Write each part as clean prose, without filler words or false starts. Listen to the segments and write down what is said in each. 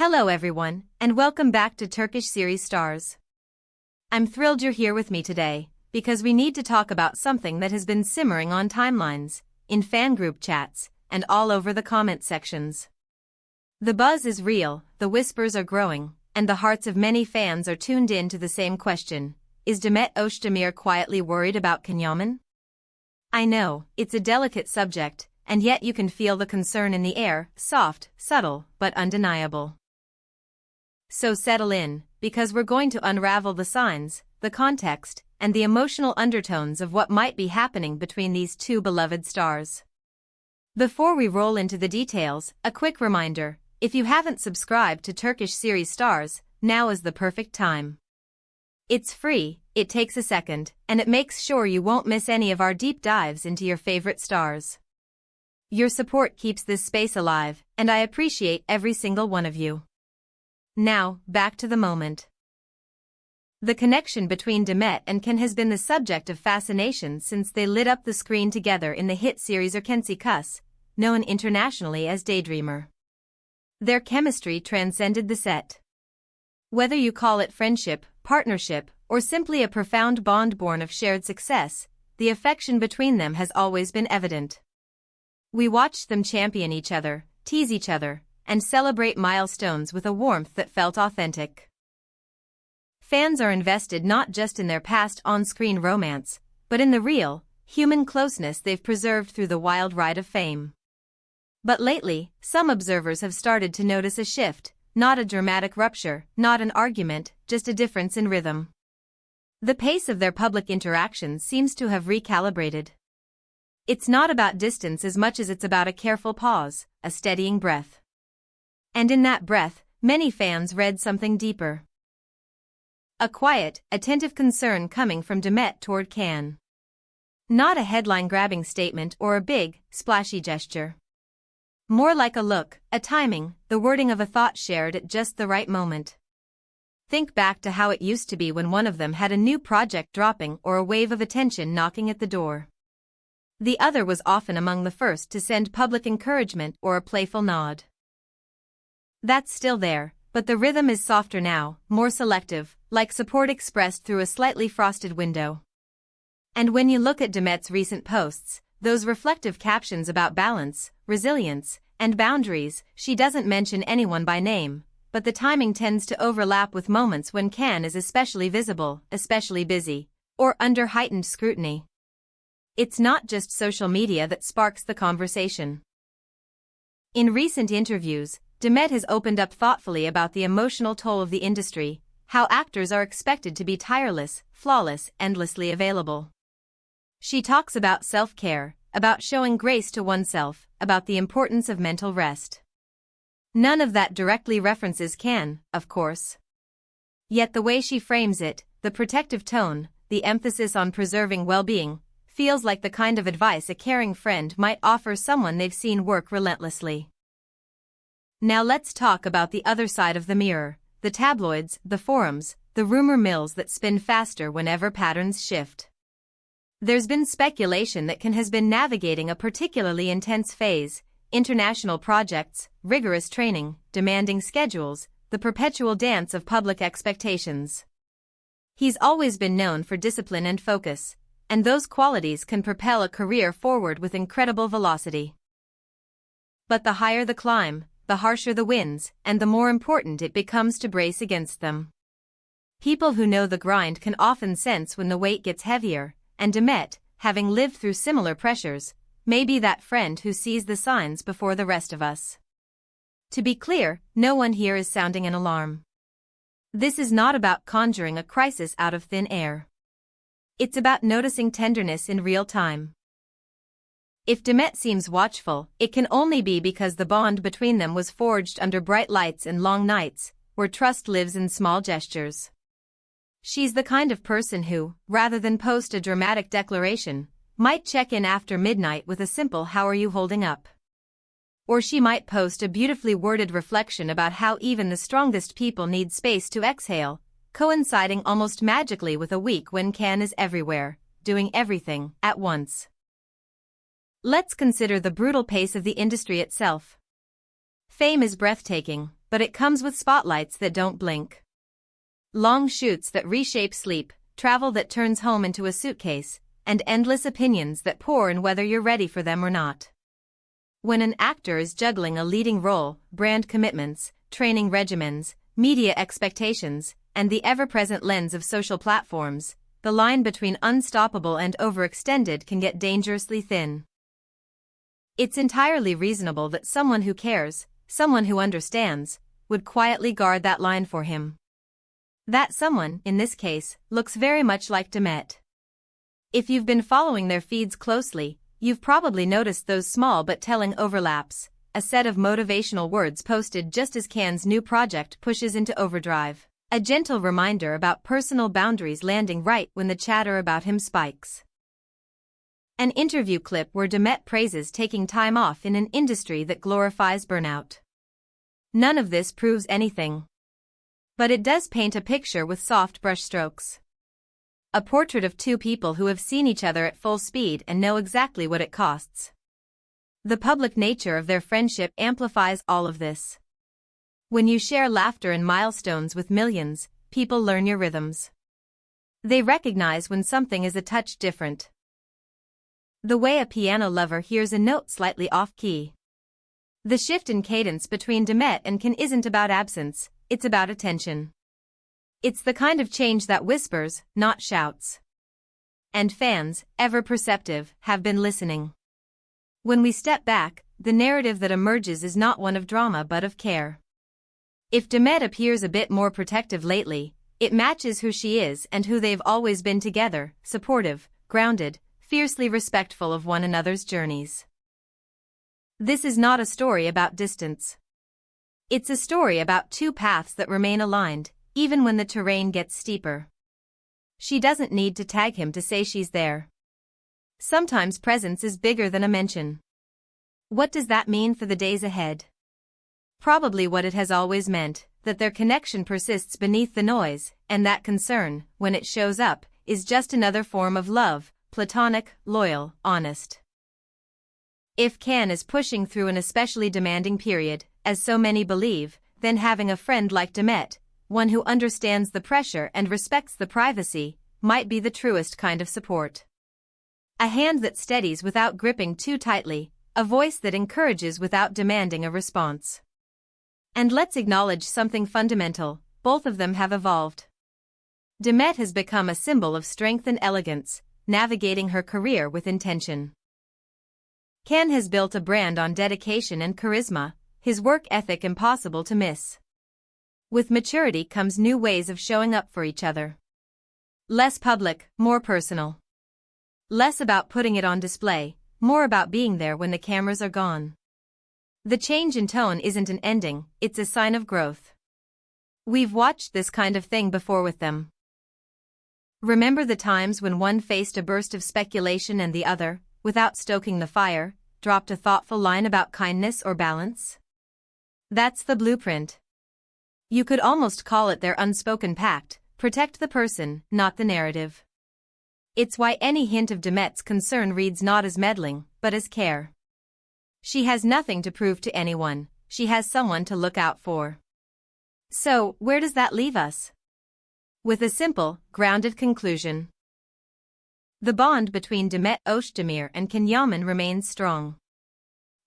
Hello everyone, and welcome back to Turkish series stars. I'm thrilled you're here with me today, because we need to talk about something that has been simmering on timelines, in fan group chats, and all over the comment sections. The buzz is real, the whispers are growing, and the hearts of many fans are tuned in to the same question: is Demet Özdemir quietly worried about Kınyamin? I know, it's a delicate subject, and yet you can feel the concern in the air, soft, subtle, but undeniable. So settle in, because we're going to unravel the signs, the context, and the emotional undertones of what might be happening between these two beloved stars. Before we roll into the details, a quick reminder: if you haven't subscribed to Turkish series stars, now is the perfect time. It's free, it takes a second, and it makes sure you won't miss any of our deep dives into your favorite stars. Your support keeps this space alive, and I appreciate every single one of you. Now, back to the moment. The connection between Demet and Can has been the subject of fascination since they lit up the screen together in the hit series Erkenci Kız, known internationally as Daydreamer. Their chemistry transcended the set. Whether you call it friendship, partnership, or simply a profound bond born of shared success, the affection between them has always been evident. We watched them champion each other, tease each other, and celebrate milestones with a warmth that felt authentic. Fans are invested not just in their past on-screen romance, but in the real, human closeness they've preserved through the wild ride of fame. But lately, some observers have started to notice a shift, not a dramatic rupture, not an argument, just a difference in rhythm. The pace of their public interactions seems to have recalibrated. It's not about distance as much as it's about a careful pause, a steadying breath. And in that breath, many fans read something deeper. A quiet, attentive concern coming from Demet toward Can. Not a headline-grabbing statement or a big, splashy gesture. More like a look, a timing, the wording of a thought shared at just the right moment. Think back to how it used to be when one of them had a new project dropping or a wave of attention knocking at the door. The other was often among the first to send public encouragement or a playful nod. That's still there, but the rhythm is softer now, more selective, like support expressed through a slightly frosted window. And when you look at Demet's recent posts, those reflective captions about balance, resilience, and boundaries, she doesn't mention anyone by name, but the timing tends to overlap with moments when Can is especially visible, especially busy, or under heightened scrutiny. It's not just social media that sparks the conversation. In recent interviews, Demet has opened up thoughtfully about the emotional toll of the industry, how actors are expected to be tireless, flawless, endlessly available. She talks about self-care, about showing grace to oneself, about the importance of mental rest. None of that directly references Can, of course. Yet the way she frames it, the protective tone, the emphasis on preserving well-being, feels like the kind of advice a caring friend might offer someone they've seen work relentlessly. Now let's talk about the other side of the mirror, the tabloids, the forums, the rumor mills that spin faster whenever patterns shift. There's been speculation that Can has been navigating a particularly intense phase: international projects, rigorous training, demanding schedules, the perpetual dance of public expectations. He's always been known for discipline and focus, and those qualities can propel a career forward with incredible velocity. But the higher the climb, the harsher the winds, and the more important it becomes to brace against them. People who know the grind can often sense when the weight gets heavier, and Demet, having lived through similar pressures, may be that friend who sees the signs before the rest of us. To be clear, no one here is sounding an alarm. This is not about conjuring a crisis out of thin air. It's about noticing tenderness in real time. If Demet seems watchful, it can only be because the bond between them was forged under bright lights and long nights, where trust lives in small gestures. She's the kind of person who, rather than post a dramatic declaration, might check in after midnight with a simple "How are you holding up?" Or she might post a beautifully worded reflection about how even the strongest people need space to exhale, coinciding almost magically with a week when Can is everywhere, doing everything at once. Let's consider the brutal pace of the industry itself. Fame is breathtaking, but it comes with spotlights that don't blink. Long shoots that reshape sleep, travel that turns home into a suitcase, and endless opinions that pour in whether you're ready for them or not. When an actor is juggling a leading role, brand commitments, training regimens, media expectations, and the ever-present lens of social platforms, the line between unstoppable and overextended can get dangerously thin. It's entirely reasonable that someone who cares, someone who understands, would quietly guard that line for him. That someone, in this case, looks very much like Demet. If you've been following their feeds closely, you've probably noticed those small but telling overlaps, a set of motivational words posted just as Can's new project pushes into overdrive, a gentle reminder about personal boundaries landing right when the chatter about him spikes. An interview clip where Demet praises taking time off in an industry that glorifies burnout. None of this proves anything. But it does paint a picture with soft brushstrokes. A portrait of two people who have seen each other at full speed and know exactly what it costs. The public nature of their friendship amplifies all of this. When you share laughter and milestones with millions, people learn your rhythms. They recognize when something is a touch different. The way a piano lover hears a note slightly off-key. The shift in cadence between Demet and Can isn't about absence, it's about attention. It's the kind of change that whispers, not shouts. And fans, ever perceptive, have been listening. When we step back, the narrative that emerges is not one of drama but of care. If Demet appears a bit more protective lately, it matches who she is and who they've always been together, supportive, grounded, fiercely respectful of one another's journeys. This is not a story about distance. It's a story about two paths that remain aligned, even when the terrain gets steeper. She doesn't need to tag him to say she's there. Sometimes presence is bigger than a mention. What does that mean for the days ahead? Probably what it has always meant, that their connection persists beneath the noise, and that concern, when it shows up, is just another form of love, platonic, loyal, honest. If Can is pushing through an especially demanding period, as so many believe, then having a friend like Demet, one who understands the pressure and respects the privacy, might be the truest kind of support. A hand that steadies without gripping too tightly, a voice that encourages without demanding a response. And let's acknowledge something fundamental, both of them have evolved. Demet has become a symbol of strength and elegance, navigating her career with intention. Can has built a brand on dedication and charisma, his work ethic impossible to miss. With maturity comes new ways of showing up for each other. Less public, more personal. Less about putting it on display, more about being there when the cameras are gone. The change in tone isn't an ending, it's a sign of growth. We've watched this kind of thing before with them. Remember the times when one faced a burst of speculation and the other, without stoking the fire, dropped a thoughtful line about kindness or balance? That's the blueprint. You could almost call it their unspoken pact: protect the person, not the narrative. It's why any hint of Demet's concern reads not as meddling, but as care. She has nothing to prove to anyone, she has someone to look out for. So, where does that leave us? With a simple, grounded conclusion. The bond between Demet Özdemir and Can Yaman remains strong.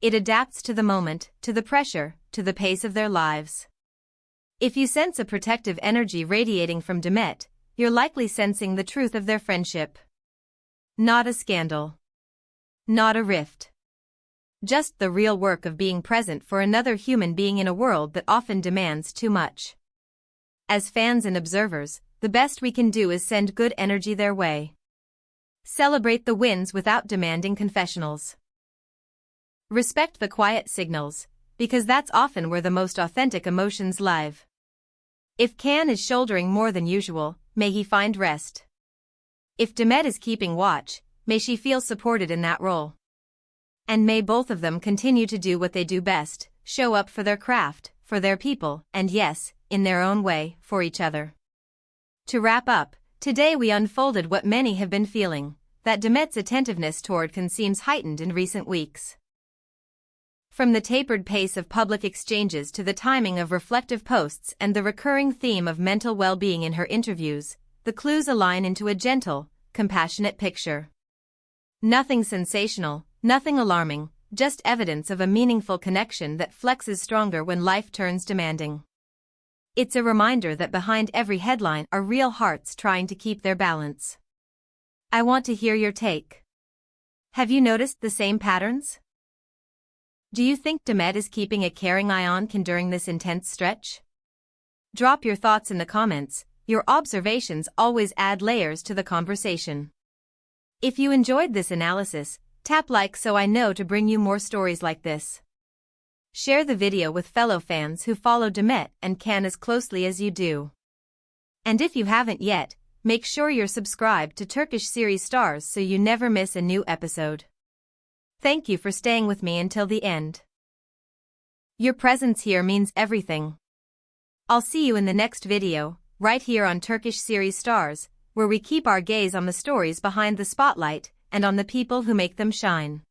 It adapts to the moment, to the pressure, to the pace of their lives. If you sense a protective energy radiating from Demet, you're likely sensing the truth of their friendship. Not a scandal. Not a rift. Just the real work of being present for another human being in a world that often demands too much. As fans and observers, the best we can do is send good energy their way. Celebrate the wins without demanding confessionals. Respect the quiet signals, because that's often where the most authentic emotions live. If Can is shouldering more than usual, may he find rest. If Demet is keeping watch, may she feel supported in that role. And may both of them continue to do what they do best, show up for their craft, for their people, and yes, in their own way, for each other. To wrap up, today we unfolded what many have been feeling, that Demet's attentiveness toward Can seems heightened in recent weeks. From the tapered pace of public exchanges to the timing of reflective posts and the recurring theme of mental well-being in her interviews, the clues align into a gentle, compassionate picture. Nothing sensational, nothing alarming, just evidence of a meaningful connection that flexes stronger when life turns demanding. It's a reminder that behind every headline are real hearts trying to keep their balance. I want to hear your take. Have you noticed the same patterns? Do you think Demet is keeping a caring eye on Can during this intense stretch? Drop your thoughts in the comments. Your observations always add layers to the conversation. If you enjoyed this analysis, tap like so I know to bring you more stories like this. Share the video with fellow fans who follow Demet and Can as closely as you do. And if you haven't yet, make sure you're subscribed to Turkish series stars so you never miss a new episode. Thank you for staying with me until the end. Your presence here means everything. I'll see you in the next video, right here on Turkish series stars, where we keep our gaze on the stories behind the spotlight and on the people who make them shine.